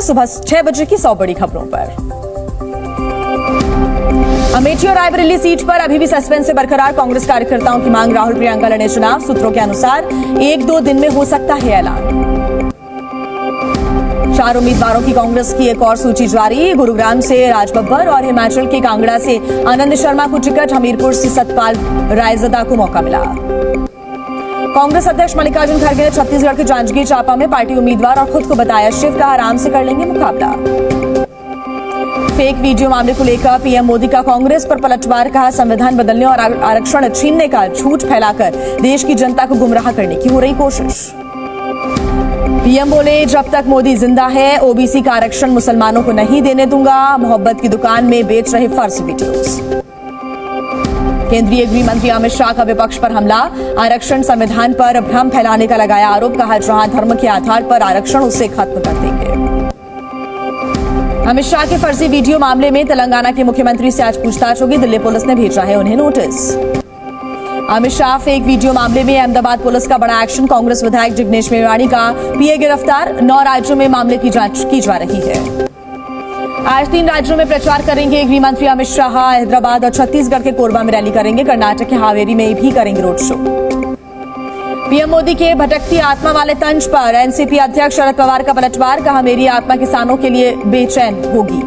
सुबह 6 बजे की 100 बड़ी खबरों पर। अमेठी और रायबरेली सीट पर अभी भी सस्पेंस से बरकरार कांग्रेस कार्यकर्ताओं की मांग, राहुल प्रियंका लड़े चुनाव। सूत्रों के अनुसार 1-2 दिन में हो सकता है ऐलान। 4 उम्मीदवारों की कांग्रेस की एक और सूची जारी। गुरुग्राम से राज बब्बर और हिमाचल के कांगड़ा से आनंद शर्मा को टिकट, हमीरपुर से सतपाल रायजदा को मौका मिला। कांग्रेस अध्यक्ष मल्लिकार्जुन खड़गे ने छत्तीसगढ़ के जांजगीर चांपा में पार्टी उम्मीदवार और खुद को बताया शिव, कहा आराम से कर लेंगे मुकाबला। फेक वीडियो मामले को लेकर पीएम मोदी का कांग्रेस पर पलटवार, कहा संविधान बदलने और आरक्षण छीनने का झूठ फैलाकर देश की जनता को गुमराह करने की हो रही कोशिश। पीएम बोले जब तक मोदी जिंदा है ओबीसी का आरक्षण मुसलमानों को नहीं देने दूंगा। मोहब्बत की दुकान में बेच रहे फर्जी वीडियोस। केंद्रीय गृह मंत्री अमित शाह का विपक्ष पर हमला, आरक्षण संविधान पर भ्रम फैलाने का लगाया आरोप, कहा जहां धर्म के आधार पर आरक्षण उसे खत्म कर देंगे। अमित शाह के फर्जी वीडियो मामले में तेलंगाना के मुख्यमंत्री से आज पूछताछ होगी। दिल्ली पुलिस ने भेजा है उन्हें notice. Amit Shah fake video मामले में अहमदाबाद पुलिस का बड़ा एक्शन, कांग्रेस विधायक जिग्नेश मेवाणी का पीए गिरफ्तार। 9 राज्यों में मामले की जांच की जा रही है। आज 3 राज्यों में प्रचार करेंगे गृह मंत्री अमित शाह। हैदराबाद और छत्तीसगढ़ के कोरबा में रैली करेंगे। कर्नाटक के हावेरी में भी करेंगे रोड शो। पीएम मोदी के भटकती आत्मा वाले तंज पर एनसीपी अध्यक्ष शरद पवार का पलटवार, कहा मेरी आत्मा किसानों के लिए बेचैन होगी।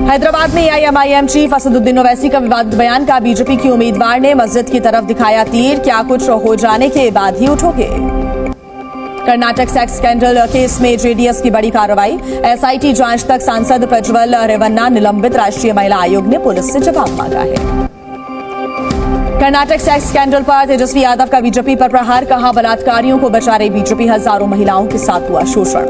हैदराबाद में एआईएमआईएम चीफ असदुद्दीन ओवैसी का विवादित बयान, का बीजेपी की उम्मीदवार ने मस्जिद की तरफ दिखाया तीर, क्या कुछ हो जाने के बाद ही उठोगे। कर्नाटक सेक्स स्कैंडल केस में जेडीएस की बड़ी कार्रवाई, एसआईटी जांच तक सांसद प्रज्वल रेवन्ना निलंबित, राष्ट्रीय महिला आयोग ने पुलिस से जवाब मांगा है। कर्नाटक सेक्स स्कैंडल पर तेजस्वी यादव का बीजेपी पर प्रहार, कहा बलात्कारियों को बचा रही बीजेपी, हजारों महिलाओं के साथ हुआ शोषण।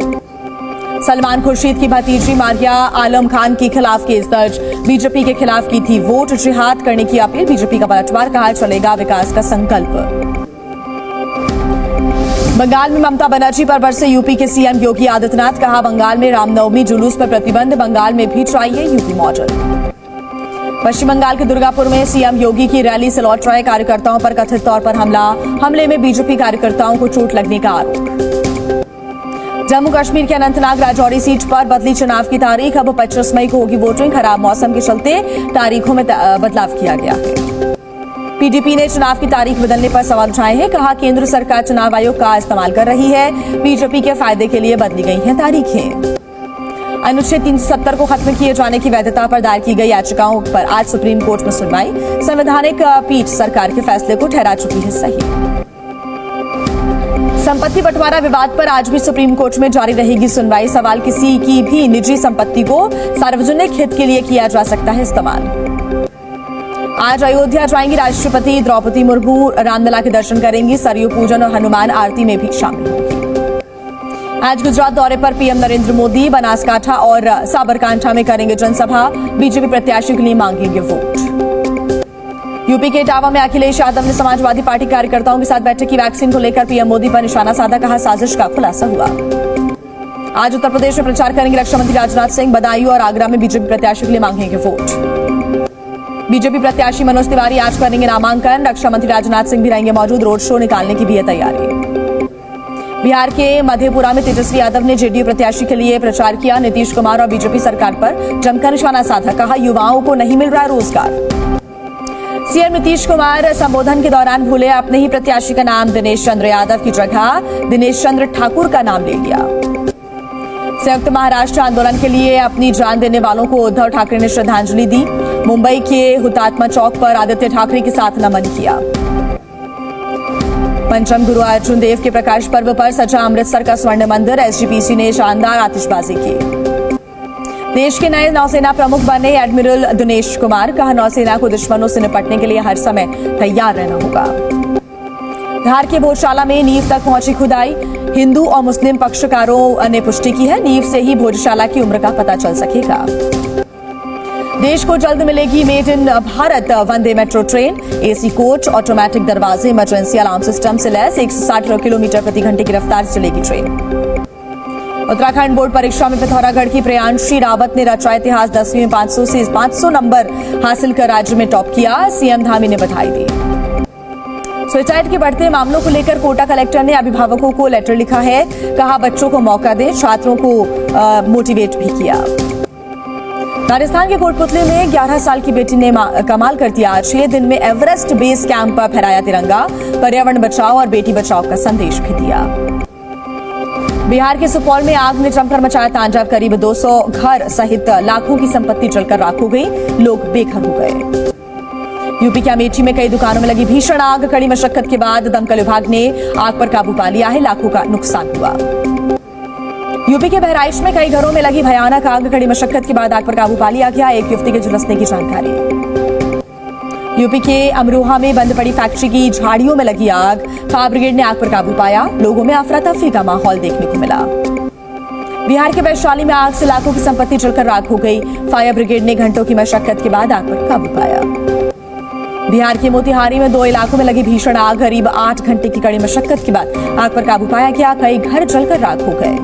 सलमान खुर्शीद की भतीजी मारिया आलम खान के खिलाफ केस दर्ज, बीजेपी के खिलाफ की थी वोट जिहाद करने की अपील, बीजेपी का पलटवार, कहा चलेगा विकास का संकल्प। बंगाल में ममता बनर्जी पर बरसे यूपी के सीएम योगी आदित्यनाथ, कहा बंगाल में रामनवमी जुलूस पर प्रतिबंध, बंगाल में भी चाहिए यूपी मॉडल। पश्चिम बंगाल के दुर्गापुर में सीएम योगी की रैली से लौट रहे कार्यकर्ताओं पर कथित तौर पर हमला, हमले में बीजेपी कार्यकर्ताओं को चोट लगने का आरोप। जम्मू कश्मीर के अनंतनाग राजौरी सीट पर बदली चुनाव की तारीख, अब 25 मई को होगी वोटिंग, खराब मौसम के चलते तारीखों में बदलाव किया गया है। पीडीपी ने चुनाव की तारीख बदलने पर सवाल उठाए हैं, कहा केंद्र सरकार चुनाव आयोग का इस्तेमाल कर रही है, बीजेपी के फायदे के लिए बदली गई हैं तारीखें। अनुच्छेद 370 को खत्म किए जाने की वैधता पर दायर की गई याचिकाओं पर आज सुप्रीम कोर्ट में सुनवाई, संवैधानिक पीठ सरकार के फैसले को ठहरा चुकी है सही। संपत्ति बंटवारा विवाद पर आज भी सुप्रीम कोर्ट में जारी रहेगी सुनवाई, सवाल किसी की भी निजी संपत्ति को सार्वजनिक हित के लिए किया जा सकता है इस्तेमाल। आज अयोध्या जाएंगी राष्ट्रपति द्रौपदी मुर्मू, रामलला के दर्शन करेंगी, सरयू पूजन और हनुमान आरती में भी शामिल होंगी। आज गुजरात दौरे पर पीएम नरेंद्र मोदी, बनासकांठा और साबरकांठा में करेंगे जनसभा, बीजेपी प्रत्याशी के लिए मांगेंगे वोट। यूपी के इटावा में अखिलेश यादव ने समाजवादी पार्टी कार्यकर्ताओं के साथ बैठक की, वैक्सीन को लेकर पीएम मोदी पर निशाना साधा, कहा साजिश का खुलासा हुआ। आज उत्तर प्रदेश में प्रचार करेंगे रक्षा मंत्री राजनाथ सिंह, बदायूं और आगरा में बीजेपी प्रत्याशी के लिए मांगेंगे वोट। बीजेपी प्रत्याशी मनोज तिवारी आज करेंगे नामांकन, रक्षा मंत्री राजनाथ सिंह भी रहेंगे मौजूद, रोड शो निकालने की भी है तैयारी। बिहार के मधेपुरा में तेजस्वी यादव ने जेडीयू प्रत्याशी के लिए प्रचार किया, नीतीश कुमार और बीजेपी सरकार पर जमकर निशाना साधा, कहा युवाओं को नहीं मिल रहा रोजगार। सीएम नीतीश कुमार संबोधन के दौरान भूले अपने ही प्रत्याशी का नाम, दिनेश चंद्र यादव की जगह दिनेश चंद्र ठाकुर का नाम ले लिया। संयुक्त महाराष्ट्र आंदोलन के लिए अपनी जान देने वालों को उद्धव ठाकरे ने श्रद्धांजलि दी, मुंबई के हुतात्मा चौक पर आदित्य ठाकरे के साथ नमन किया। पंचम गुरु अर्जुन देव के प्रकाश पर्व पर सजा अमृतसर का स्वर्ण मंदिर, एसजीपीसी ने शानदार आतिशबाजी की। देश के नए नौसेना प्रमुख बने एडमिरल दिनेश कुमार, कहा नौसेना को दुश्मनों से निपटने के लिए हर समय तैयार रहना होगा। धार के भोजशाला में नींव तक पहुंची खुदाई, हिंदू और मुस्लिम पक्षकारों ने पुष्टि की है, नींव से ही भोजशाला की उम्र का पता चल सकेगा। देश को जल्द मिलेगी made in Bharat Vande metro train, AC coach, automatic दरवाजे, इमरजेंसी अलार्म सिस्टम से लैस 160 किलोमीटर प्रति घंटे की रफ्तार से चलेगी ट्रेन। उत्तराखंड बोर्ड परीक्षा में पिथौरागढ़ की प्रियांशी रावत ने रचा इतिहास, 10वीं में 500 से 500 नंबर हासिल कर राज्य में टॉप किया, सीएम धामी ने बधाई दी। सुसाइड के बढ़ते मामलों को लेकर कोटा कलेक्टर ने अभिभावकों को लेटर लिखा है। कहा बच्चों को मौका दें, छात्रों को मोटिवेट भी किया। राजस्थान के कोटपुतली में 11 साल की बेटी ने कमाल कर दिया। 6 दिन में एवरेस्ट बेस कैंप पर फहराया तिरंगा, पर्यावरण बचाओ और बेटी बचाओ का संदेश भी दिया। बिहार के सुपौल में आग ने जमकर मचाया तांडव। करीब 200 घर सहित लाखों की संपत्ति जलकर राख हो गई, लोग बेघर हो गए। यूपी के अमेठी में कई दुकानों में लगी भीषण आग। कड़ी मशक्कत के बाद दमकल विभाग ने आग पर काबू पा लिया है, लाखों का नुकसान हुआ। यूपी के बहराइच में कई घरों में लगी भयानक आग। कड़ी मशक्कत के बाद आग पर काबू पा लिया गया। एक युवती के झुलसने की जानकारी। यूपी के अमरोहा में बंद पड़ी फैक्ट्री की झाड़ियों में लगी आग। फायर ब्रिगेड ने आग पर काबू पाया, लोगों में अफरा तफरी का माहौल देखने को मिला। बिहार के वैशाली में आग से लाखों की संपत्ति जलकर राख हो गई। फायर ब्रिगेड ने घंटों की मशक्कत के बाद आग पर काबू पाया। बिहार के मोतिहारी में 2 इलाकों में लगी भीषण आग। करीब 8 घंटे की कड़ी मशक्कत के बाद आग पर काबू पाया गया। कई घर जलकर राख हो गए।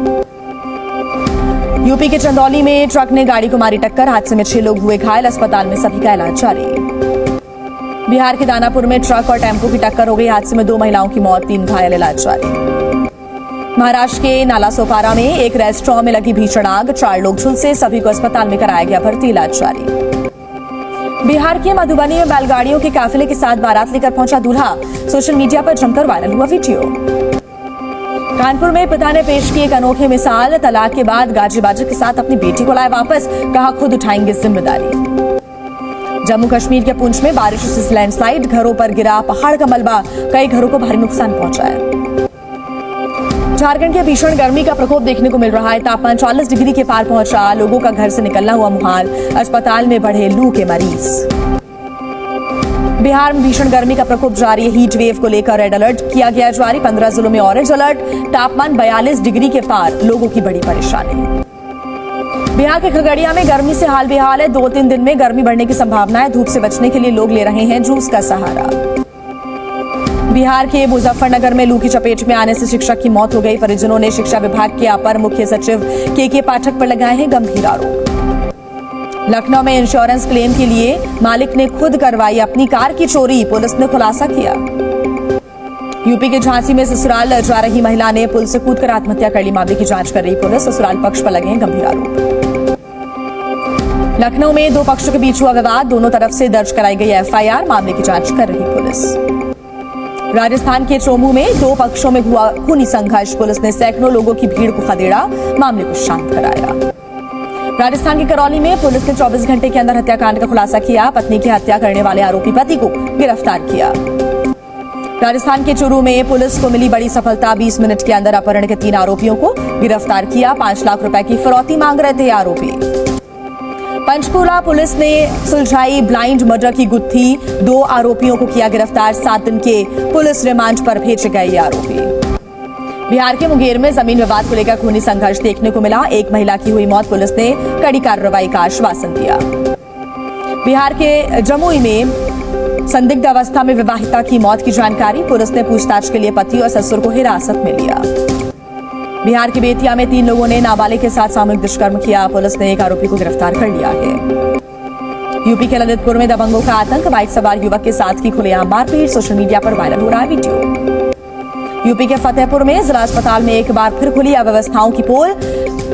यूपी के चंदौली में ट्रक ने गाड़ी को मारी टक्कर। हादसे में 6 लोग हुए घायल, अस्पताल में सभी का इलाज जारी। बिहार के दानापुर में ट्रक और टेम्पो की टक्कर हो गई। हादसे में 2 महिलाओं की मौत, 3 घायल, इलाज जारी। महाराष्ट्र के नालासोपारा में एक रेस्टोरेंट में लगी भीषण आग। 4 लोग झुलसे, सभी को अस्पताल में कराया गया भर्ती, इलाज जारी। बिहार के मधुबनी में बैलगाड़ियों के काफिले के साथ बारात लेकर पहुंचा दूल्हा। सोशल मीडिया पर जमकर वायरल हुआ वीडियो। कानपुर में पिता ने पेश की एक अनोखी मिसाल। तलाक के बाद गाजी बाजी के साथ अपनी बेटी को लाए वापस, कहा खुद उठाएंगे जिम्मेदारी। जम्मू कश्मीर के पुंछ में बारिश से लैंडस्लाइड, घरों पर गिरा पहाड़ का मलबा, कई घरों को भारी नुकसान पहुंचा है। झारखंड के भीषण गर्मी का प्रकोप देखने को मिल रहा है। तापमान 40 डिग्री के पार पहुंचा, लोगों का घर से निकलना हुआ मुहाल। अस्पताल में बढ़े लू के मरीज। बिहार में भीषण गर्मी का प्रकोप जारी है। हीट वेव को लेकर रेड अलर्ट किया गया जारी। 15 जिलों में ऑरेंज अलर्ट। तापमान 42 डिग्री के पार, लोगों की बड़ी परेशानी। बिहार के खगड़िया में गर्मी से हाल बेहाल है। 2-3 दिन में गर्मी बढ़ने की संभावना है। धूप से बचने के लिए लोग ले रहे हैं जूस का सहारा। बिहार के मुजफ्फरनगर में लू की चपेट में आने से शिक्षक की मौत हो गई। परिजनों ने शिक्षा विभाग के अपर मुख्य सचिव के पाठक पर लगाए हैं गंभीर आरोप। लखनऊ में इंश्योरेंस क्लेम के लिए मालिक ने खुद करवाई अपनी कार की चोरी, पुलिस ने खुलासा किया। यूपी के झांसी में ससुराल जा रही महिला ने पुल से कूदकर आत्महत्या कर ली। मामले की जांच कर रही पुलिस। ससुराल पक्ष पर लगे हैं गंभीर आरोप। लखनऊ में 2 पक्षों के बीच हुआ विवाद। दोनों तरफ से दर्ज कराई गई एफआईआर। मामले की जांच कर रही पुलिस। राजस्थान के चोमू में 2 पक्षों में हुआ खूनी संघर्ष। पुलिस ने सैकड़ों लोगों की भीड़ को खदेड़ा, मामले को शांत कराया। राजस्थान के करौली में पुलिस ने 24 घंटे के अंदर हत्याकांड का खुलासा किया। पत्नी की हत्या करने वाले आरोपी पति को गिरफ्तार किया। राजस्थान के चूरू में पुलिस को मिली बड़ी सफलता। 20 मिनट के अंदर अपहरण के 3 आरोपियों को गिरफ्तार किया। 5 लाख रुपए की फिरौती मांग रहे थे आरोपी। पंचकूला पुलिस ने सुलझाई ब्लाइंड मर्डर की गुत्थी। 2 आरोपियों को किया गिरफ्तार। 7 दिन के पुलिस रिमांड पर भेजे गए ये आरोपी। बिहार के मुंगेर में जमीन विवाद को लेकर खूनी संघर्ष देखने को मिला। एक महिला की हुई मौत, पुलिस ने कड़ी कार्रवाई का आश्वासन दिया। बिहार के जमुई में संदिग्ध अवस्था में विवाहिता की मौत की जानकारी। पुलिस ने पूछताछ के लिए पति और ससुर को हिरासत में लिया। बिहार के बेतिया में 3 लोगों ने नाबालिग के साथ सामूहिक दुष्कर्म किया। पुलिस ने एक आरोपी को गिरफ्तार कर लिया है। यूपी के ललितपुर में दबंगों का आतंक। बाइक सवार युवक के साथ की खुलेआम मारपीट। सोशल मीडिया पर वायरल हो रहा है वीडियो। यूपी के फतेहपुर में जिला अस्पताल में एक बार फिर खुली अव्यवस्थाओं की पोल।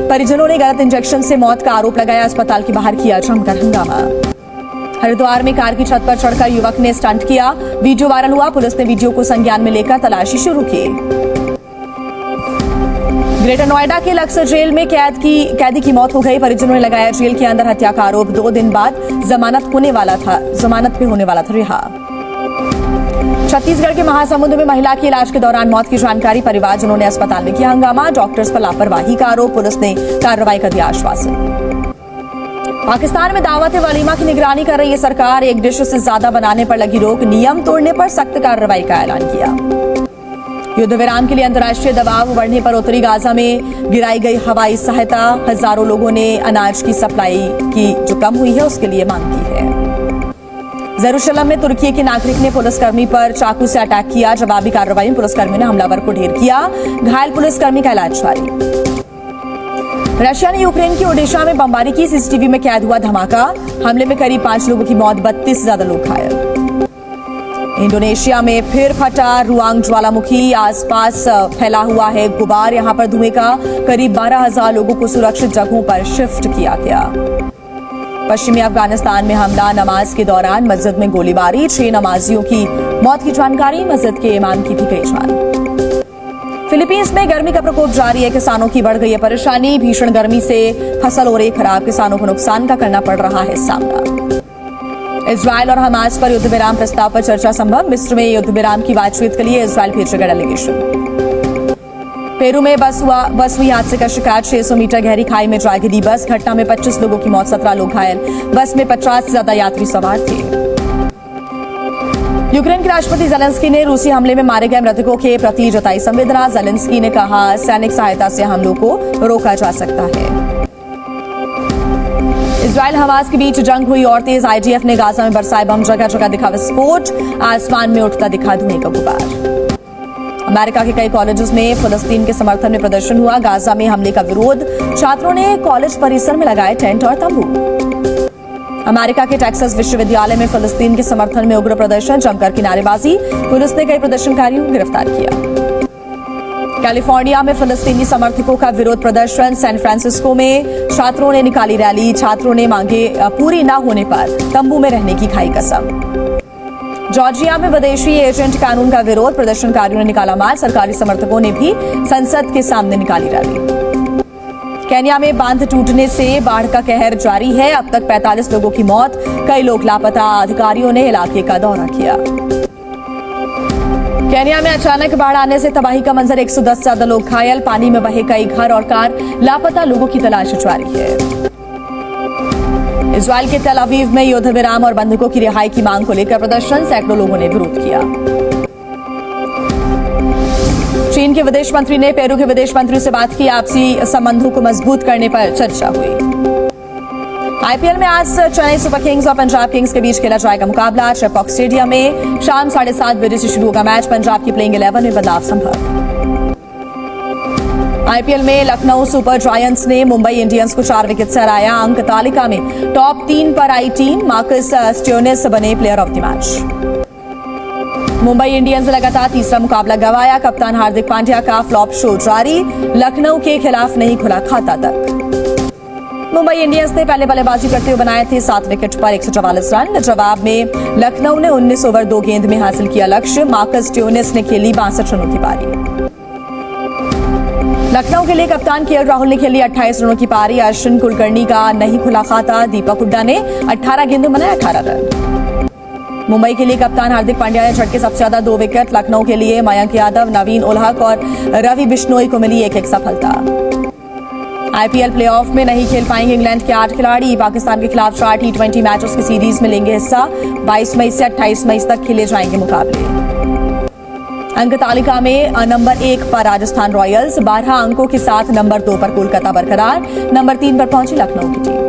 परिजनों ने गलत इंजेक्शन से मौत का आरोप लगाया। अस्पताल के बाहर किया जमकर हंगामा। हरिद्वार में कार की छत पर चढ़कर युवक ने स्टंट किया। वीडियो वायरल हुआ। पुलिस ने वीडियो को संज्ञान में लेकर तलाशी शुरू की। ग्रेटर नोएडा के लक्सर जेल में कैदी की मौत हो गई। परिजनों ने लगाया जेल के अंदर हत्या का आरोप। 2 दिन बाद जमानत पे होने वाला था रिहा। छत्तीसगढ़ के महासमुंद में महिला की इलाज के दौरान मौत की जानकारी। परिवारजनों ने अस्पताल में किया हंगामा। डॉक्टर्स पर लापरवाही का आरोप। पुलिस ने कार्रवाई का दिया आश्वासन। पाकिस्तान में दावत वलीमा की निगरानी कर रही है सरकार। 1 डिश से ज्यादा बनाने पर लगी रोक। नियम तोड़ने पर सख्त कार्रवाई का ऐलान किया। युद्ध विराम के लिए अंतर्राष्ट्रीय दबाव बढ़ने पर उत्तरी गाजा में गिराई गई हवाई सहायता। हजारों लोगों ने अनाज की सप्लाई की जो कम हुई है उसके लिए मांग की है। जेरूसलम में तुर्की के नागरिक ने पुलिसकर्मी पर चाकू से अटैक किया। जवाबी कार्रवाई में पुलिसकर्मी ने हमलावर को ढेर किया। घायल पुलिसकर्मी का इलाज जारी। रशिया ने यूक्रेन की ओडिशा में बमबारी की। सीसीटीवी में कैद हुआ धमाका। हमले में करीब 5 लोगों की मौत, 32 से ज्यादा लोग घायल। इंडोनेशिया में फिर फटा रुआंग ज्वालामुखी, आसपास फैला हुआ है गुबार। यहां पर धुएं का करीब 12,000 लोगों को सुरक्षित जगहों पर शिफ्ट किया गया। पश्चिमी अफगानिस्तान में हमला, नमाज के दौरान मस्जिद में गोलीबारी, 6 नमाजियों की मौत की जानकारी, मस्जिद के इमाम की भी गई जान। फिलीपींस में गर्मी का प्रकोप जारी है, किसानों की बढ़ गई है परेशानी। भीषण गर्मी से फसल हो रही खराब, किसानों को नुकसान का करना पड़ रहा है सामना। इजरायल और हमास पर युद्ध विराम प्रस्ताव पर चर्चा संभव, मिस्र में युद्ध विराम की बातचीत के लिए इजरायल भेजेगा डेलीगेशन। पेरू में बस हुई हादसे का शिकार, 600 मीटर गहरी खाई में जा गिरी बस। घटना में 25 लोगों की मौत, 17 लोग घायल। बस में 50 से ज्यादा यात्री सवार थे। यूक्रेन के राष्ट्रपति जेलेंस्की ने रूसी हमले में मारे गए मृतकों के प्रति जताई संवेदना। जेलेंस्की ने कहा, सैनिक सहायता से हमलों को रोका जा सकता है। इजरायल हमास के बीच जंग हुई और तेज, आईडीएफ ने गाजा में बरसाए बम, जगह जगह दिखा विस्फोट, आसमान में उठता दिखा धुएं का गुबार। अमेरिका के कई कॉलेजों में फिलिस्तीन के समर्थन में प्रदर्शन हुआ। गाजा में हमले का विरोध, छात्रों ने कॉलेज परिसर में लगाए टेंट और तंबू। अमेरिका के टेक्सास विश्वविद्यालय में फिलिस्तीन के समर्थन में उग्र प्रदर्शन, जमकर की नारेबाजी, पुलिस ने कई प्रदर्शनकारियों को गिरफ्तार किया। कैलिफोर्निया में फिलिस्तीनी समर्थकों का विरोध प्रदर्शन, सैन फ्रांसिस्को में छात्रों ने निकाली रैली, छात्रों ने मांगे पूरी न होने पर तंबू में रहने की खाई कसम। जॉर्जिया में विदेशी एजेंट कानून का विरोध, प्रदर्शनकारियों ने निकाला मार्च, सरकारी समर्थकों ने भी संसद के सामने निकाली रैली। केन्या में बांध टूटने से बाढ़ का कहर जारी है, अब तक 45 लोगों की मौत, कई लोग लापता, अधिकारियों ने इलाके का दौरा किया। केन्या में अचानक बाढ़ आने से तबाही का मंजर, 110 से ज्यादा लोग घायल, पानी में बहे कई घर और कार, लापता लोगों की तलाश जारी है। इजरायल के तेल अवीव में युद्ध विराम और बंधकों की रिहाई की मांग को लेकर प्रदर्शन, सैकड़ों लोगों ने विरोध किया। चीन के विदेश मंत्री ने पेरू के विदेश मंत्री से बात की, आपसी संबंधों को मजबूत करने पर चर्चा हुई। आईपीएल में आज चेन्नई सुपर किंग्स और पंजाब किंग्स के बीच खेला जाएगा मुकाबला। चेपॉक स्टेडियम में शाम 7:30 बजे से शुरू होगा मैच। पंजाब की प्लेइंग 11 में बदलाव संभव। आईपीएल में लखनऊ सुपर जायंट्स ने मुंबई इंडियंस को 4 विकेट से हराया। अंक तालिका में टॉप 3 पर आई टीम, मार्कस स्टोइनिस बने player of the match. Mumbai Indians ने लगातार तीसरा मुकाबला गंवाया, कप्तान हार्दिक पांड्या का फ्लॉप शो जारी, लखनऊ के खिलाफ नहीं खुला खाता तक। मुंबई इंडियंस ने पहले बल्लेबाजी करते हुए बनाए थे 7 विकेट पर 144 रन। जवाब में लखनऊ ने 19 ओवर 2 गेंद में हासिल किया लक्ष्य। मार्कस स्टोइनिस ने खेली 62 रनों की पारी। लखनऊ के लिए कप्तान केएल राहुल ने खेली 28 रनों की पारी। अश्विन कुलकर्णी का नहीं खुला खाता, दीपक हुड्डा ने 18 गेंदों में बनाए 18 रन। मुंबई के लिए कप्तान हार्दिक पांड्या ने झटके सबसे ज्यादा 2 विकेट। लखनऊ के लिए मयंक यादव, नवीन उलहक और रवि बिश्नोई को मिली 1-1 सफलता। आईपीएल प्लेऑफ में नहीं खेल पाएंगे इंग्लैंड के 8 खिलाड़ी। पाकिस्तान के खिलाफ 4 T20 मैचों की सीरीज में लेंगे हिस्सा। 22 मई से 28 मई तक खेले जाएंगे मुकाबले। अंक तालिका में नंबर 1 पर राजस्थान रॉयल्स, 12 अंकों के साथ नंबर 2 पर कोलकाता बरकरार, नंबर 3 पर पहुंची लखनऊ की टीम।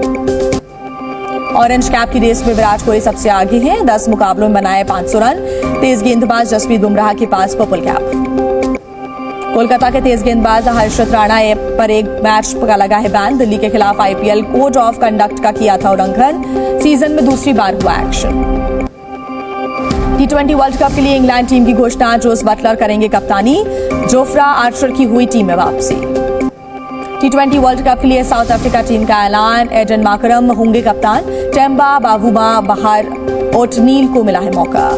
ऑरेंज कैप की रेस में विराट कोहली सबसे आगे हैं, 10 मुकाबलों में बनाए 500 रन। तेज गेंदबाज जसप्रीत बुमराह के पास पर्पल कैप। कोलकाता के तेज गेंदबाज हर्षित राणा पर एक मैच का लगा है बैन। दिल्ली के खिलाफ आईपीएल कोड ऑफ कंडक्ट का किया था उल्लंघन, सीजन में दूसरी बार हुआ एक्शन। T20 वर्ल्ड कप के लिए इंग्लैंड टीम की घोषणा, जोस बटलर करेंगे कप्तानी, जोफ्रा आर्चर की हुई टीम में वापसी। T20 वर्ल्ड कप के लिए साउथ अफ्रीका टीम का ऐलान, एडन माकरम होंगे कप्तान, टेम्बा बावुमा बहार ओटनील को मिला है मौका।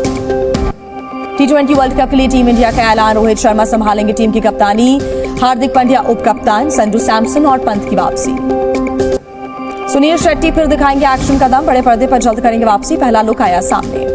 T20 वर्ल्ड कप के लिए टीम इंडिया का ऐलान, रोहित शर्मा संभालेंगे टीम की कप्तानी, हार्दिक पांड्या उप कप्तान, संजू सैमसन और पंत की वापसी। सुनील शेट्टी फिर दिखाएंगे एक्शन कदम, बड़े पर्दे पर जल्द करेंगे वापसी, पहला लुक आया सामने।